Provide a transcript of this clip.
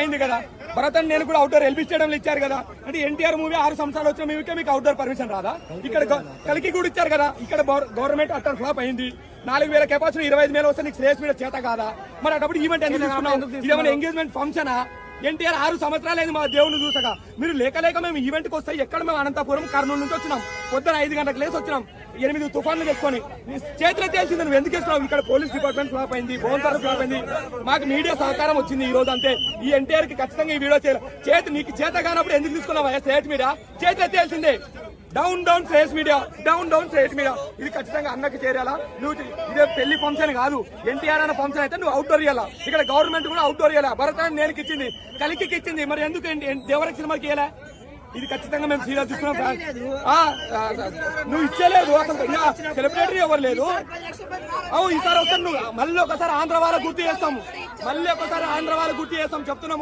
అయింది కదా. భరతన్ నేను కూడా అవుట్డోర్ ఎల్బీ స్టేడియంలో ఇచ్చారు కదా. అంటే ఎన్టీఆర్ మూవీ 6 సంవత్సరాలు వచ్చిన మీకే మీకు అవుట్డోర్ పర్మిషన్ రాదా? ఇక్కడ కలికి కూడా ఇచ్చారు కదా. ఇక్కడ గవర్నమెంట్ అట్టర్ ఫ్లాప్ అయింది. 4000 కెపాసిటీ 25,000 వస్తే నీకు శ్రేయస్ మీద చేత కాదా? మరి అటప్పుడు ఈవెంట్ ఎందుకు తీసుకున్నావు? ఇదేమైనా ఎంగేజ్మెంట్ ఫంక్షనా? ఎన్టీఆర్ 6 సంవత్సరాలు మా దేవుని చూసగా మీరు లేక మేము ఈవెంట్కి వస్తే ఎక్కడ మేము అనంతపురం కర్నూలు నుంచి వచ్చినాం. పొద్దున 5 గంటలకు లేసి వచ్చినాం. 8 తుఫాన్లు చేసుకొని చేతిలో తెలిసింది నువ్వు ఎందుకు వేస్తున్నావు? ఇక్కడ పోలీస్ డిపార్ట్మెంట్ ఫ్లాప్ అయింది, బోన్సార్ ఫ్లాప్ అయింది. మాకు మీడియా సహకారం వచ్చింది ఈ రోజు అంతే. ఈ ఎన్టీఆర్ కి ఖచ్చితంగా ఈ వీడియో చేయాలి. నీకు చేత కానప్పుడు ఎందుకు తీసుకున్నావా స్టేట్ మీడియా? చేతిలో తెలిసిందే. Down Shreyas media, down Shreyas media. ఇది ఖచ్చితంగా అన్నకి చేరాలా? నువ్వు ఇదే పెళ్లి ఫంక్షన్ కాదు, ఎన్టీఆర్ అన్న ఫంక్షన్ అయితే నువ్వు అవుట్డోర్ ఇవ్వాలా. ఇక్కడ గవర్నమెంట్ కూడా అవుట్డోర్ ఇవ్వాలా. భరతాన్ని నేను ఇచ్చింది, కలికి ఇచ్చింది. మరి ఎందుకు దేవరకి సినిమాకి ఇవ్వాలా? ఇది ఖచ్చితంగా మేము సీరియస్ తీసుకున్నాం. నువ్వు ఇచ్చేలేదు అసలు, సెలబ్రిటీ ఎవరు లేదు. ఈసారి వస్తాను. నువ్వు మళ్ళీ ఒకసారి ఆంధ్ర వాళ్ళ గుర్తు చేస్తాము, చెప్తున్నాము.